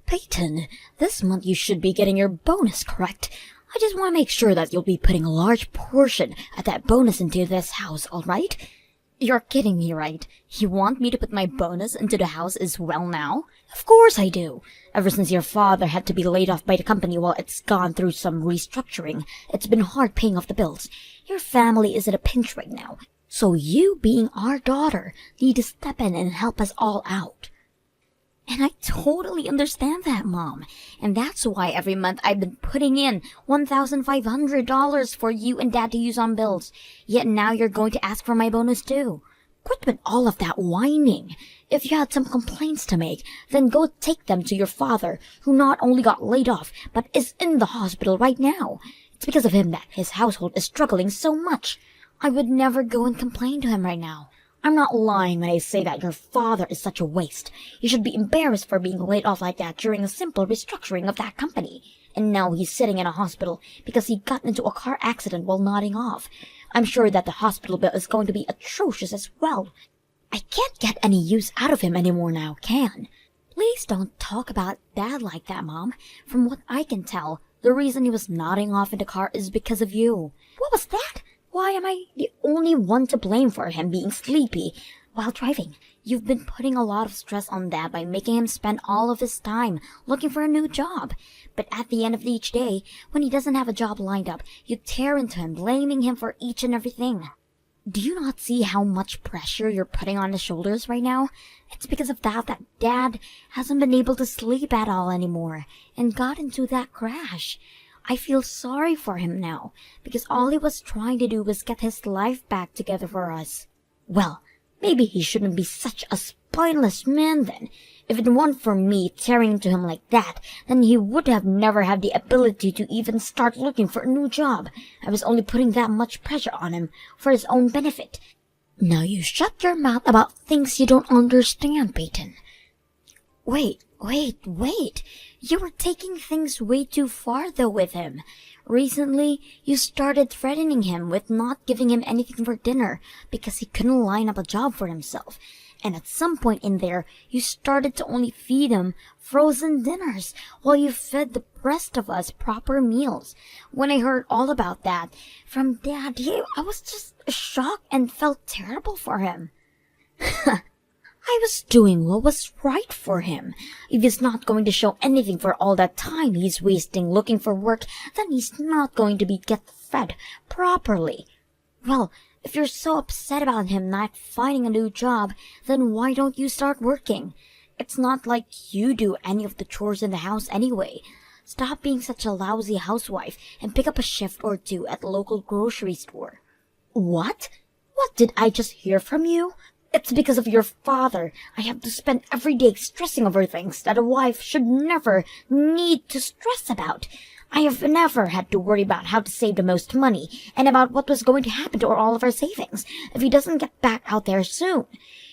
Peyton, this month you should be getting your bonus, correct? I just want to make sure that you'll be putting a large portion of that bonus into this house, alright? You're kidding me, right? You want me to put my bonus into the house as well now? Of course I do. Ever since your father had to be laid off by the company while it's gone through some restructuring, it's been hard paying off the bills. Your family is in a pinch right now, so you, being our daughter, need to step in and help us all out. And I totally understand that, Mom. And that's why every month I've been putting in $1,500 for you and Dad to use on bills. Yet now you're going to ask for my bonus too. Quit with all of that whining. If you had some complaints to make, then go take them to your father, who not only got laid off, but is in the hospital right now. It's because of him that his household is struggling so much. I would never go and complain to him right now. I'm not lying when I say that your father is such a waste. You should be embarrassed for being laid off like that during a simple restructuring of that company. And now he's sitting in a hospital because he got into a car accident while nodding off. I'm sure that the hospital bill is going to be atrocious as well. I can't get any use out of him anymore now, can? Please don't talk about Dad like that, Mom. From what I can tell, the reason he was nodding off in the car is because of you. What was that? Why am I the only one to blame for him being sleepy while driving? You've been putting a lot of stress on Dad by making him spend all of his time looking for a new job. But at the end of each day, when he doesn't have a job lined up, you tear into him, blaming him for each and everything. Do you not see how much pressure you're putting on his shoulders right now? It's because of that Dad hasn't been able to sleep at all anymore and got into that crash. I feel sorry for him now, because all he was trying to do was get his life back together for us. Well, maybe he shouldn't be such a spineless man then. If it weren't for me tearing into him like that, then he would have never had the ability to even start looking for a new job. I was only putting that much pressure on him for his own benefit. Now you shut your mouth about things you don't understand, Peyton. Wait. You were taking things way too far, though, with him. Recently, you started threatening him with not giving him anything for dinner because he couldn't line up a job for himself. And at some point in there, you started to only feed him frozen dinners while you fed the rest of us proper meals. When I heard all about that from Dad, I was just shocked and felt terrible for him. I was doing what was right for him. If he's not going to show anything for all that time he's wasting looking for work, then he's not going to get fed properly. Well, if you're so upset about him not finding a new job, then why don't you start working? It's not like you do any of the chores in the house anyway. Stop being such a lousy housewife and pick up a shift or two at the local grocery store. What? What did I just hear from you? It's because of your father I have to spend every day stressing over things that a wife should never need to stress about. I have never had to worry about how to save the most money and about what was going to happen to all of our savings if he doesn't get back out there soon.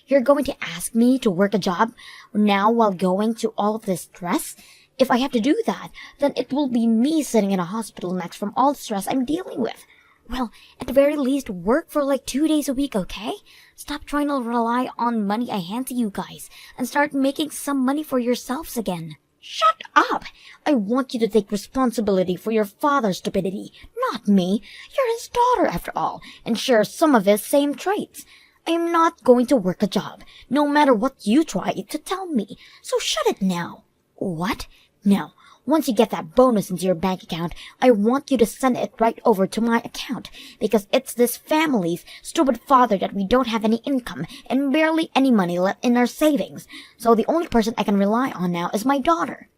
You're going to ask me to work a job now while going to all of this stress? If I have to do that, then it will be me sitting in a hospital next from all the stress I'm dealing with. Well, at the very least, work for like 2 days a week, okay? Stop trying to rely on money I hand to you guys and start making some money for yourselves again. Shut up! I want you to take responsibility for your father's stupidity, not me. You're his daughter, after all, and share some of his same traits. I am not going to work a job, no matter what you try to tell me, so shut it now. What? Now, once you get that bonus into your bank account, I want you to send it right over to my account, because it's this family's stupid father that we don't have any income and barely any money left in our savings, so the only person I can rely on now is my daughter.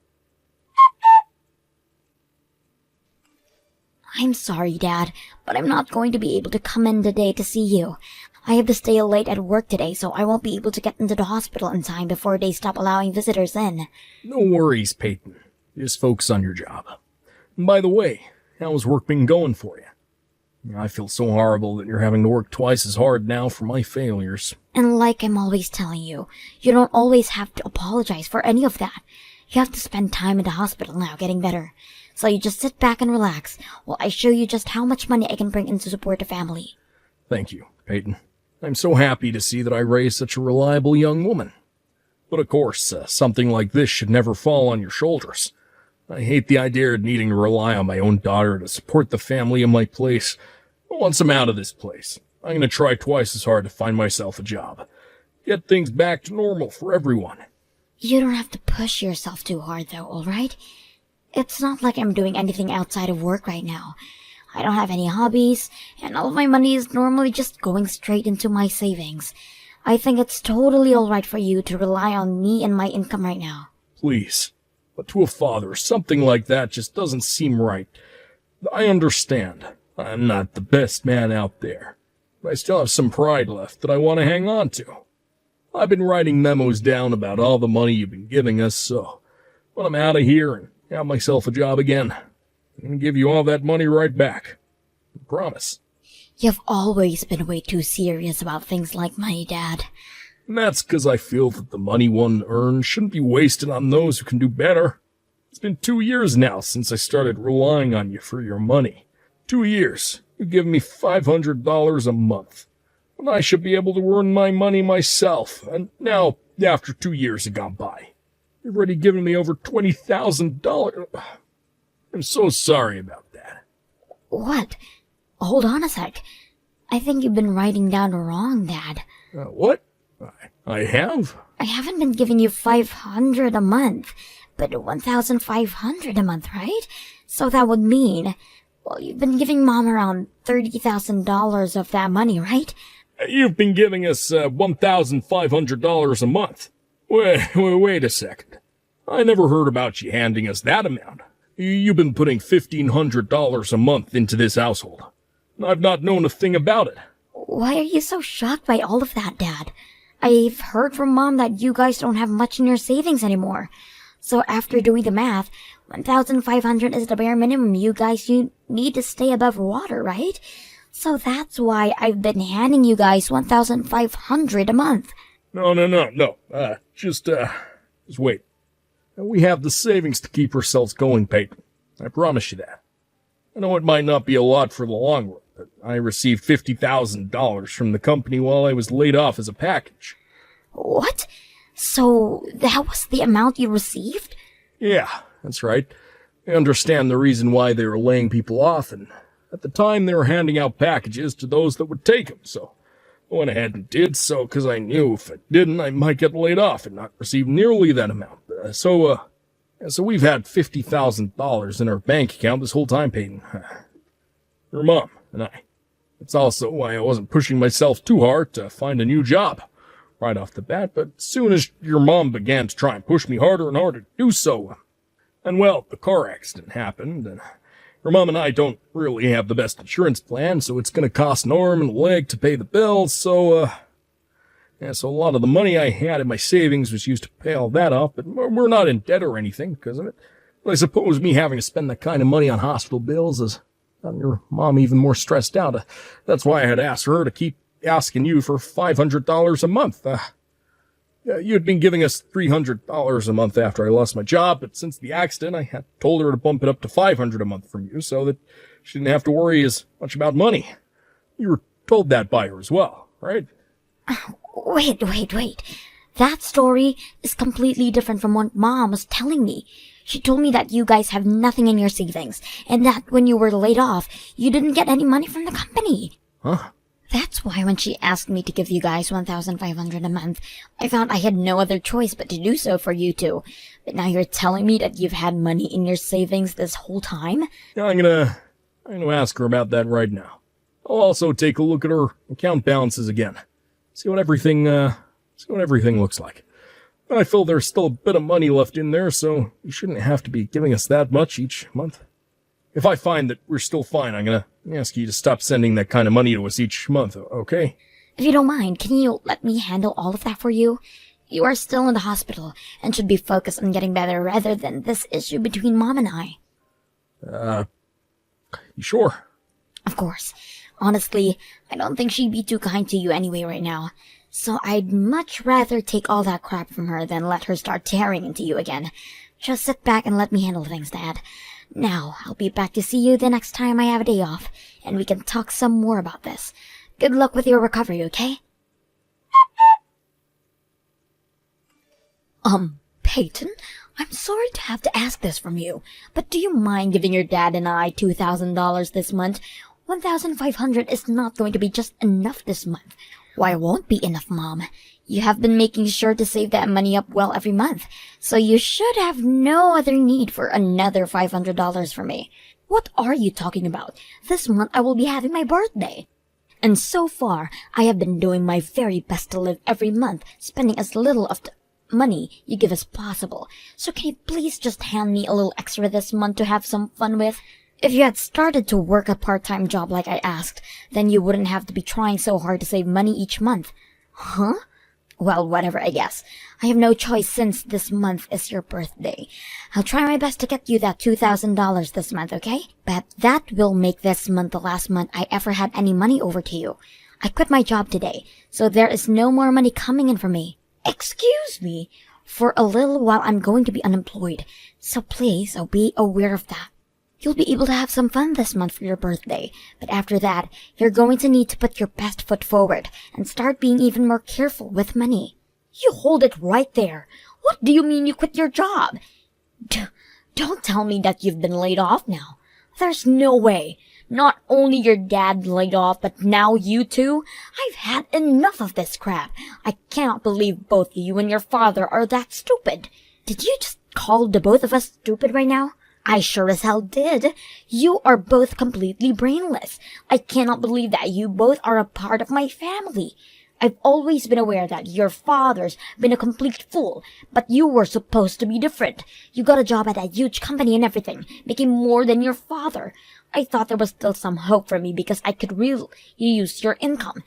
I'm sorry, Dad, but I'm not going to be able to come in today to see you. I have to stay late at work today, so I won't be able to get into the hospital in time before they stop allowing visitors in. No worries, Peyton. Just focus on your job. And by the way, how's work been going for you? I feel so horrible that you're having to work twice as hard now for my failures. And like I'm always telling you, you don't always have to apologize for any of that. You have to spend time in the hospital now getting better. So you just sit back and relax while I show you just how much money I can bring in to support the family. Thank you, Peyton. I'm so happy to see that I raised such a reliable young woman. But of course, something like this should never fall on your shoulders. I hate the idea of needing to rely on my own daughter to support the family in my place. But once I'm out of this place, I'm going to try twice as hard to find myself a job. Get things back to normal for everyone. You don't have to push yourself too hard though, alright? It's not like I'm doing anything outside of work right now. I don't have any hobbies, and all of my money is normally just going straight into my savings. I think it's totally alright for you to rely on me and my income right now. Please. But to a father, something like that just doesn't seem right. I understand. I'm not the best man out there. But I still have some pride left that I want to hang on to. I've been writing memos down about all the money you've been giving us, so when I'm out of here and have myself a job again, I'm going to give you all that money right back. I promise. You've always been way too serious about things like money, Dad. And that's because I feel that the money one earns shouldn't be wasted on those who can do better. It's been 2 years now since I started relying on you for your money. 2 years. You've given me $500 a month. And I should be able to earn my money myself. And now, after 2 years have gone by, you've already given me over $20,000. I'm so sorry about that. What? Hold on a sec. I think you've been writing down wrong, Dad. What? I have? I haven't been giving you $500 a month, but $1,500 a month, right? So that would mean, well, you've been giving Mom around $30,000 of that money, right? You've been giving us $1,500 a month. Wait a second. I never heard about you handing us that amount. You've been putting $1,500 a month into this household. I've not known a thing about it. Why are you so shocked by all of that, Dad? I've heard from Mom that you guys don't have much in your savings anymore. So after doing the math, $1,500 is the bare minimum you need to stay above water, right? So that's why I've been handing you guys $1,500 a month. No. Just wait. We have the savings to keep ourselves going, Peyton. I promise you that. I know it might not be a lot for the long run, but I received $50,000 from the company while I was laid off as a package. What? So that was the amount you received? Yeah, that's right. I understand the reason why they were laying people off, and at the time they were handing out packages to those that would take them, so I went ahead and did so because I knew if I didn't, I might get laid off and not receive nearly that amount. So we've had $50,000 in our bank account this whole time, Peyton. Your mom and I. That's also why I wasn't pushing myself too hard to find a new job right off the bat, but as soon as your mom began to try and push me harder and harder to do so, and well, the car accident happened, and your mom and I don't really have the best insurance plan, so it's going to cost an arm and a leg to pay the bills, so a lot of the money I had in my savings was used to pay all that off, but we're not in debt or anything because of it. But I suppose me having to spend that kind of money on hospital bills has gotten your mom even more stressed out. That's why I had asked her to keep asking you for $500 a month. You'd been giving us $300 a month after I lost my job, but since the accident, I had told her to bump it up to $500 a month from you so that she didn't have to worry as much about money. You were told that by her as well, right? Wait. That story is completely different from what Mom was telling me. She told me that you guys have nothing in your savings, and that when you were laid off, you didn't get any money from the company. Huh? That's why when she asked me to give you guys $1,500 a month, I thought I had no other choice but to do so for you two. But now you're telling me that you've had money in your savings this whole time? Yeah, I'm gonna ask her about that right now. I'll also take a look at her account balances again. See what everything looks like. I feel there's still a bit of money left in there, so you shouldn't have to be giving us that much each month. If I find that we're still fine, I'm gonna ask you to stop sending that kind of money to us each month, okay? If you don't mind, can you let me handle all of that for you? You are still in the hospital and should be focused on getting better rather than this issue between Mom and I. You sure? Of course. Honestly, I don't think she'd be too kind to you anyway right now. So I'd much rather take all that crap from her than let her start tearing into you again. Just sit back and let me handle things, Dad. Now, I'll be back to see you the next time I have a day off, and we can talk some more about this. Good luck with your recovery, okay? Peyton, I'm sorry to have to ask this from you, but do you mind giving your dad and I $2,000 this month? 1,500 is not going to be just enough this month. Why won't be enough, Mom? You have been making sure to save that money up well every month, so you should have no other need for another $500 from me. What are you talking about? This month I will be having my birthday. And so far, I have been doing my very best to live every month, spending as little of the money you give as possible. So can you please just hand me a little extra this month to have some fun with? If you had started to work a part-time job like I asked, then you wouldn't have to be trying so hard to save money each month. Huh? Well, whatever, I guess. I have no choice since this month is your birthday. I'll try my best to get you that $2,000 this month, okay? But that will make this month the last month I ever had any money over to you. I quit my job today, so there is no more money coming in for me. Excuse me? For a little while I'm going to be unemployed, so please be aware of that. You'll be able to have some fun this month for your birthday, but after that, you're going to need to put your best foot forward and start being even more careful with money. You hold it right there. What do you mean you quit your job? Don't tell me that you've been laid off now. There's no way. Not only your dad laid off, but now you too? I've had enough of this crap. I cannot believe both you and your father are that stupid. Did you just call the both of us stupid right now? I sure as hell did. You are both completely brainless. I cannot believe that you both are a part of my family. I've always been aware that your father's been a complete fool, but you were supposed to be different. You got a job at a huge company and everything, making more than your father. I thought there was still some hope for me because I could really use your income.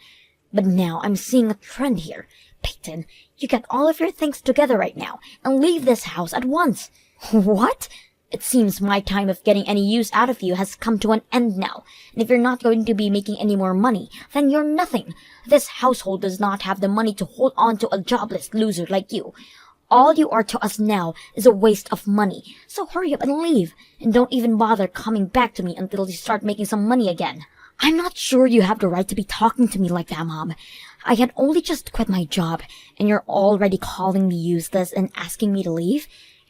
But now I'm seeing a trend here. Peyton, you get all of your things together right now and leave this house at once. What? It seems my time of getting any use out of you has come to an end now, and if you're not going to be making any more money, then you're nothing. This household does not have the money to hold on to a jobless loser like you. All you are to us now is a waste of money, so hurry up and leave, and don't even bother coming back to me until you start making some money again. I'm not sure you have the right to be talking to me like that, Mom. I had only just quit my job, and you're already calling me useless and asking me to leave?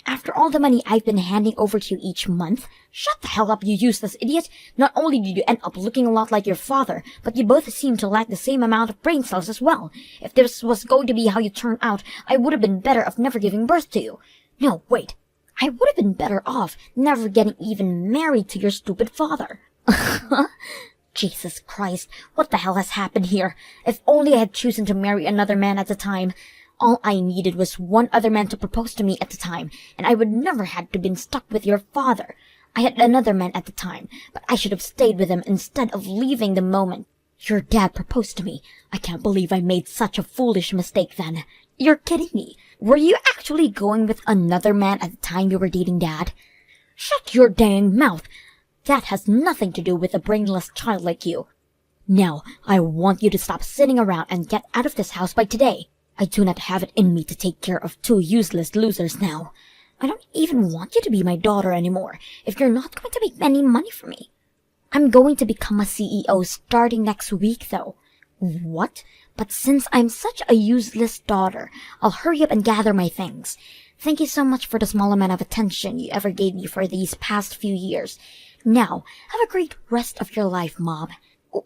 After all the money I've been handing over to you each month? Shut the hell up, you useless idiot! Not only did you end up looking a lot like your father, but you both seem to lack the same amount of brain cells as well. If this was going to be how you turned out, I would have been better off never giving birth to you. No, wait. I would have been better off never getting even married to your stupid father. Jesus Christ, what the hell has happened here? If only I had chosen to marry another man at the time. All I needed was one other man to propose to me at the time, and I would never have been stuck with your father. I had another man at the time, but I should have stayed with him instead of leaving the moment your dad proposed to me. I can't believe I made such a foolish mistake then. You're kidding me. Were you actually going with another man at the time you were dating Dad? Shut your dang mouth. That has nothing to do with a brainless child like you. Now, I want you to stop sitting around and get out of this house by today. I do not have it in me to take care of two useless losers now. I don't even want you to be my daughter anymore if you're not going to make any money for me. I'm going to become a CEO starting next week, though. What? But since I'm such a useless daughter, I'll hurry up and gather my things. Thank you so much for the small amount of attention you ever gave me for these past few years. Now, have a great rest of your life, Mom.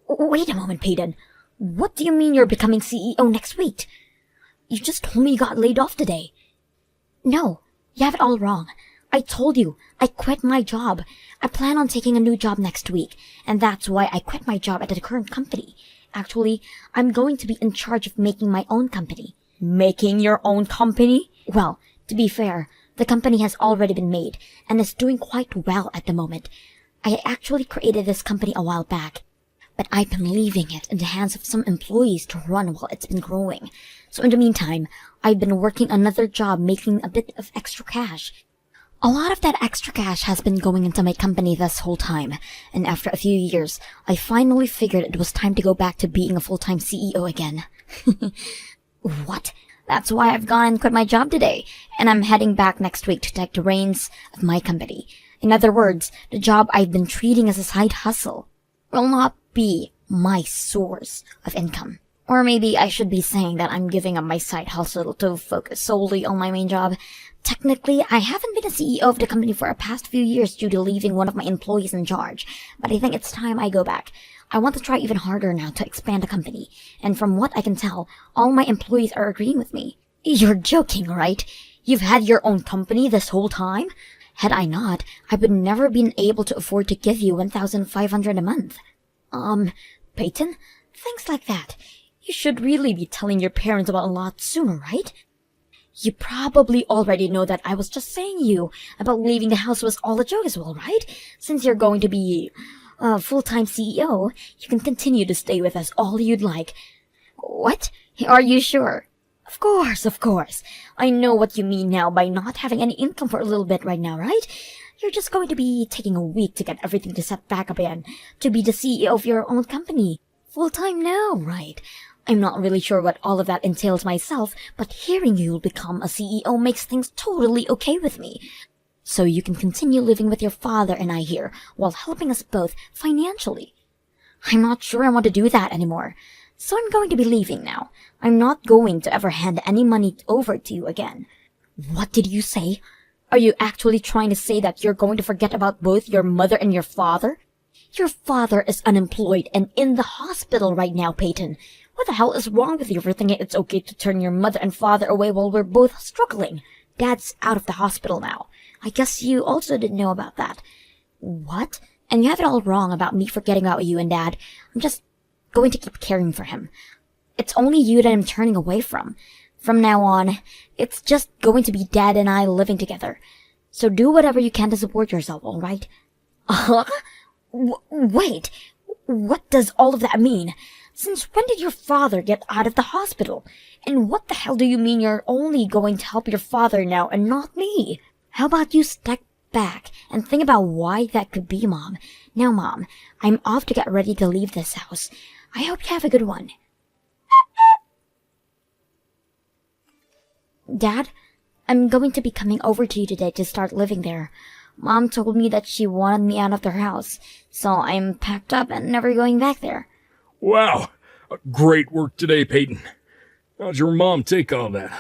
Wait a moment, Peyton. What do you mean you're becoming CEO next week? You just told me you got laid off today. No, you have it all wrong. I told you, I quit my job. I plan on taking a new job next week, and that's why I quit my job at the current company. Actually, I'm going to be in charge of making my own company. Making your own company? Well, to be fair, the company has already been made, and is doing quite well at the moment. I actually created this company a while back, but I've been leaving it in the hands of some employees to run while it's been growing. So in the meantime, I've been working another job making a bit of extra cash. A lot of that extra cash has been going into my company this whole time, and after a few years, I finally figured it was time to go back to being a full-time CEO again. What? That's why I've gone and quit my job today, and I'm heading back next week to take the reins of my company. In other words, the job I've been treating as a side hustle will not be my source of income. Or maybe I should be saying that I'm giving up my side hustle to focus solely on my main job. Technically, I haven't been a CEO of the company for the past few years due to leaving one of my employees in charge, but I think it's time I go back. I want to try even harder now to expand the company, and from what I can tell, all my employees are agreeing with me. You're joking, right? You've had your own company this whole time? Had I not, I would never been able to afford to give you 1,500 a month. Peyton? Things like that. You should really be telling your parents about a lot sooner, right? You probably already know that I was just saying you about leaving the house was all a joke as well, right? Since you're going to be a full-time CEO, you can continue to stay with us all you'd like. What? Are you sure? Of course. I know what you mean now by not having any income for a little bit right now, right? You're just going to be taking a week to get everything to set back up again, to be the CEO of your own company. Full-time now, right? I'm not really sure what all of that entails myself, but hearing you'll become a CEO makes things totally okay with me. So you can continue living with your father and I here, while helping us both financially. I'm not sure I want to do that anymore. So I'm going to be leaving now. I'm not going to ever hand any money over to you again. What did you say? Are you actually trying to say that you're going to forget about both your mother and your father? Your father is unemployed and in the hospital right now, Peyton. What the hell is wrong with you for thinking it's okay to turn your mother and father away while we're both struggling? Dad's out of the hospital now. I guess you also didn't know about that. What? And you have it all wrong about me forgetting about you and Dad. I'm just going to keep caring for him. It's only you that I'm turning away from. From now on, it's just going to be Dad and I living together. So do whatever you can to support yourself, alright? Wait, what does all of that mean? Since when did your father get out of the hospital? And what the hell do you mean you're only going to help your father now and not me? How about you step back and think about why that could be, Mom? Now, Mom, I'm off to get ready to leave this house. I hope you have a good one. Dad, I'm going to be coming over to you today to start living there. Mom told me that she wanted me out of their house, so I'm packed up and never going back there. Wow, great work today, Peyton. How'd your mom take all that?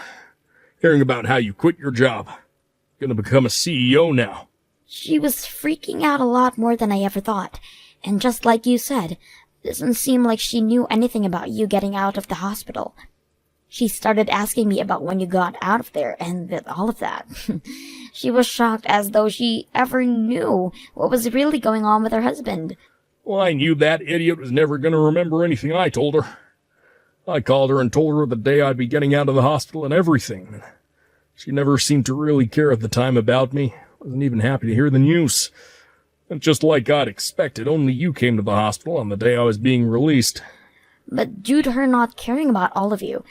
Hearing about how you quit your job. Gonna become a CEO now. She was freaking out a lot more than I ever thought. And just like you said, doesn't seem like she knew anything about you getting out of the hospital. She started asking me about when you got out of there and all of that. She was shocked as though she ever knew what was really going on with her husband. Well, I knew that idiot was never going to remember anything I told her. I called her and told her the day I'd be getting out of the hospital and everything. She never seemed to really care at the time about me. Wasn't even happy to hear the news. And just like I'd expected, only you came to the hospital on the day I was being released. But due to her not caring about all of you,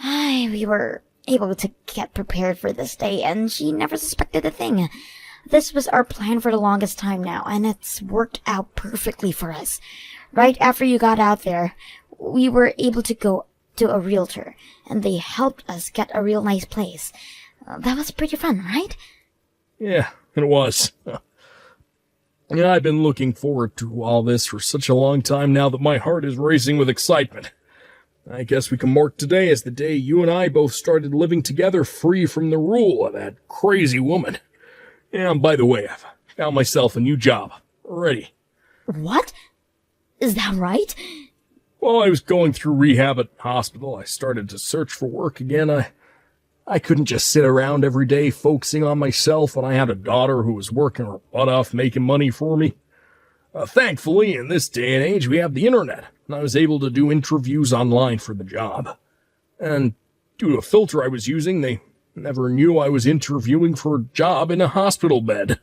we were able to get prepared for this day, and she never suspected a thing. This was our plan for the longest time now, and it's worked out perfectly for us. Right after you got out there, we were able to go to a realtor, and they helped us get a real nice place. That was pretty fun, right? Yeah, it was. Yeah, I've been looking forward to all this for such a long time now that my heart is racing with excitement. I guess we can mark today as the day you and I both started living together free from the rule of that crazy woman. Yeah, and by the way, I've found myself a new job already. What? Is that right? While I was going through rehab at hospital, I started to search for work again. I couldn't just sit around every day focusing on myself when I had a daughter who was working her butt off making money for me. Thankfully, in this day and age, we have the internet, and I was able to do interviews online for the job. And due to a filter I was using, they never knew I was interviewing for a job in a hospital bed.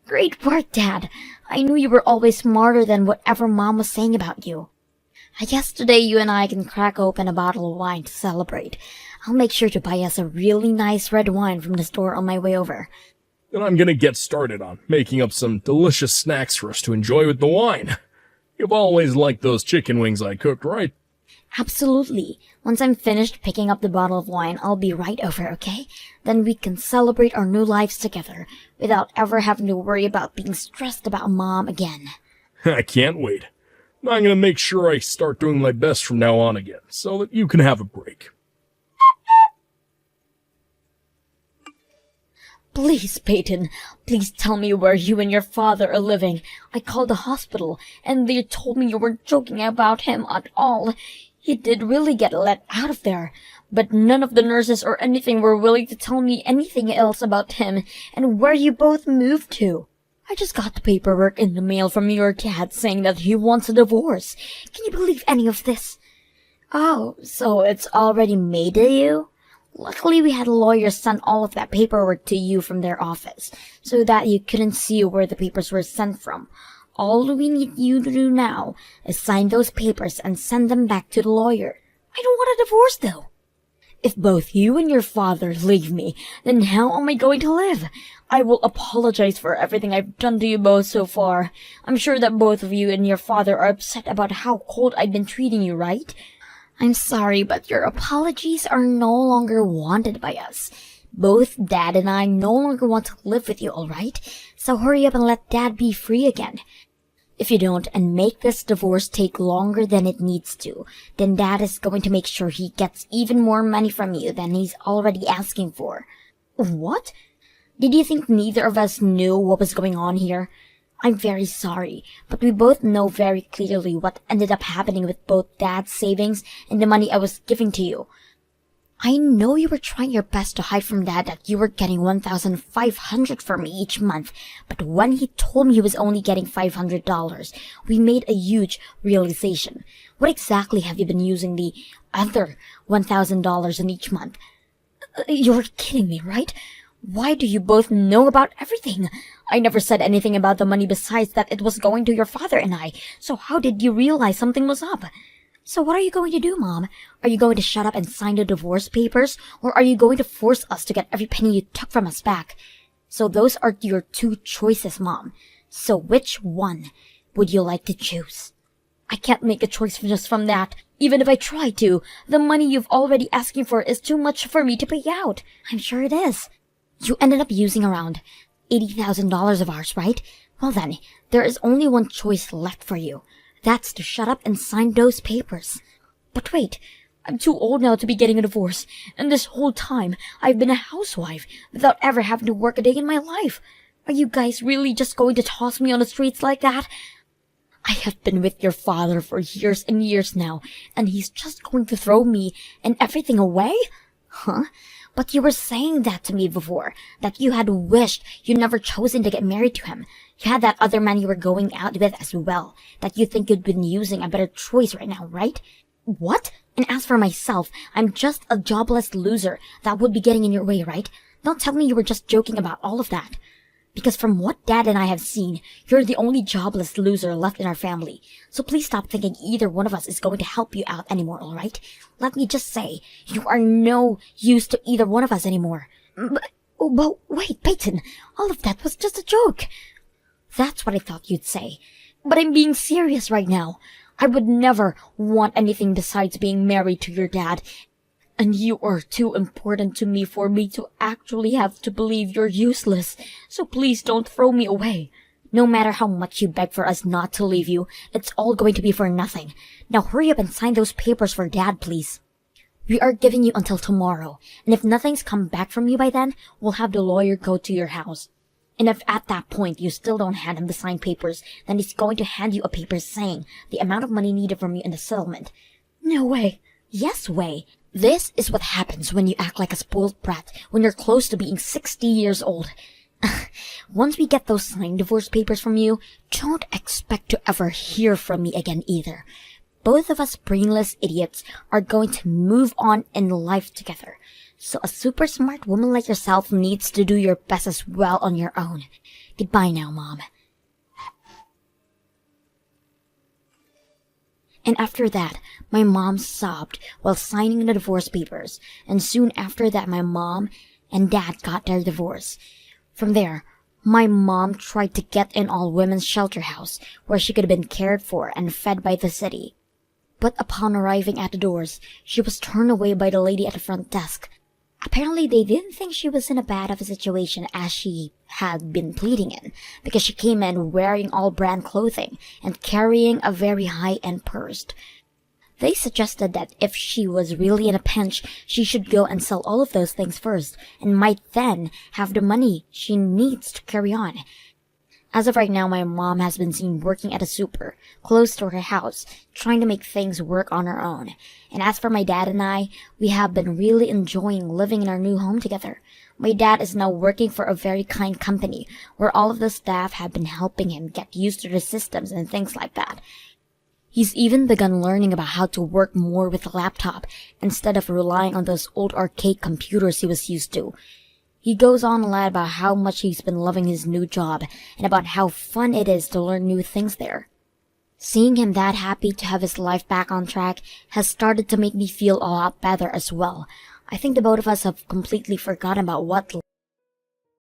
Great work, Dad. I knew you were always smarter than whatever Mom was saying about you. I guess today you and I can crack open a bottle of wine to celebrate. I'll make sure to buy us a really nice red wine from the store on my way over. Then I'm gonna get started on making up some delicious snacks for us to enjoy with the wine. You've always liked those chicken wings I cooked, right? Absolutely. Once I'm finished picking up the bottle of wine, I'll be right over, okay? Then we can celebrate our new lives together without ever having to worry about being stressed about Mom again. I can't wait. I'm gonna make sure I start doing my best from now on again, so that you can have a break. Please, Peyton, please tell me where you and your father are living. I called the hospital, and they told me you weren't joking about him at all. He did really get let out of there, but none of the nurses or anything were willing to tell me anything else about him and where you both moved to. I just got the paperwork in the mail from your dad saying that he wants a divorce. Can you believe any of this? Oh, so it's already made to you? Luckily, we had lawyers send all of that paperwork to you from their office, so that you couldn't see where the papers were sent from. All we need you to do now is sign those papers and send them back to the lawyer. I don't want a divorce, though. If both you and your father leave me, then how am I going to live? I will apologize for everything I've done to you both so far. I'm sure that both of you and your father are upset about how cold I've been treating you, right? I'm sorry, but your apologies are no longer wanted by us. Both Dad and I no longer want to live with you, alright? So hurry up and let Dad be free again. If you don't, and make this divorce take longer than it needs to, then Dad is going to make sure he gets even more money from you than he's already asking for. What? Did you think neither of us knew what was going on here? I'm very sorry, but we both know very clearly what ended up happening with both Dad's savings and the money I was giving to you. I know you were trying your best to hide from Dad that you were getting $1,500 from me each month, but when he told me he was only getting $500, we made a huge realization. What exactly have you been using the other $1,000 in each month? You're kidding me, right? Why do you both know about everything? I never said anything about the money besides that it was going to your father and I, so how did you realize something was up? So what are you going to do, Mom? Are you going to shut up and sign the divorce papers, or are you going to force us to get every penny you took from us back? So those are your two choices, Mom. So which one would you like to choose? I can't make a choice just from that. Even if I try to, the money you've already asking for is too much for me to pay out. I'm sure it is. You ended up using around $80,000 of ours, right? Well then, there is only one choice left for you. That's to shut up and sign those papers. But wait, I'm too old now to be getting a divorce, and this whole time, I've been a housewife without ever having to work a day in my life. Are you guys really just going to toss me on the streets like that? I have been with your father for years and years now, and he's just going to throw me and everything away? Huh? But you were saying that to me before, that you had wished you'd never chosen to get married to him. You had that other man you were going out with as well, that you think you'd been using a better choice right now, right? What? And as for myself, I'm just a jobless loser that would be getting in your way, right? Don't tell me you were just joking about all of that. Because from what Dad and I have seen, you're the only jobless loser left in our family. So please stop thinking either one of us is going to help you out anymore, alright? Let me just say, you are no use to either one of us anymore. But wait, Peyton, all of that was just a joke. That's what I thought you'd say. But I'm being serious right now. I would never want anything besides being married to your dad. And you are too important to me for me to actually have to believe you're useless. So please don't throw me away. No matter how much you beg for us not to leave you, it's all going to be for nothing. Now hurry up and sign those papers for Dad, please. We are giving you until tomorrow, and if nothing's come back from you by then, we'll have the lawyer go to your house. And if at that point you still don't hand him the signed papers, then he's going to hand you a paper saying the amount of money needed from you in the settlement. No way. Yes way. This is what happens when you act like a spoiled brat when you're close to being 60 years old. Once we get those signed divorce papers from you, don't expect to ever hear from me again either. Both of us brainless idiots are going to move on in life together. So a super smart woman like yourself needs to do your best as well on your own. Goodbye now, Mom. And after that, my mom sobbed while signing the divorce papers, and soon after that my mom and Dad got their divorce. From there, my mom tried to get an all-women's shelter house where she could have been cared for and fed by the city. But upon arriving at the doors, she was turned away by the lady at the front desk. Apparently they didn't think she was in a bad of a situation as she had been pleading in, because she came in wearing all brand clothing and carrying a very high-end purse. They suggested that if she was really in a pinch, she should go and sell all of those things first, and might then have the money she needs to carry on. As of right now, my mom has been seen working at a super, close to her house, trying to make things work on her own. And as for my dad and I, we have been really enjoying living in our new home together. My dad is now working for a very kind company, where all of the staff have been helping him get used to the systems and things like that. He's even begun learning about how to work more with a laptop, instead of relying on those old arcade computers he was used to. He goes on a lot about how much he's been loving his new job, and about how fun it is to learn new things there. Seeing him that happy to have his life back on track has started to make me feel a lot better as well. I think the both of us have completely forgotten about what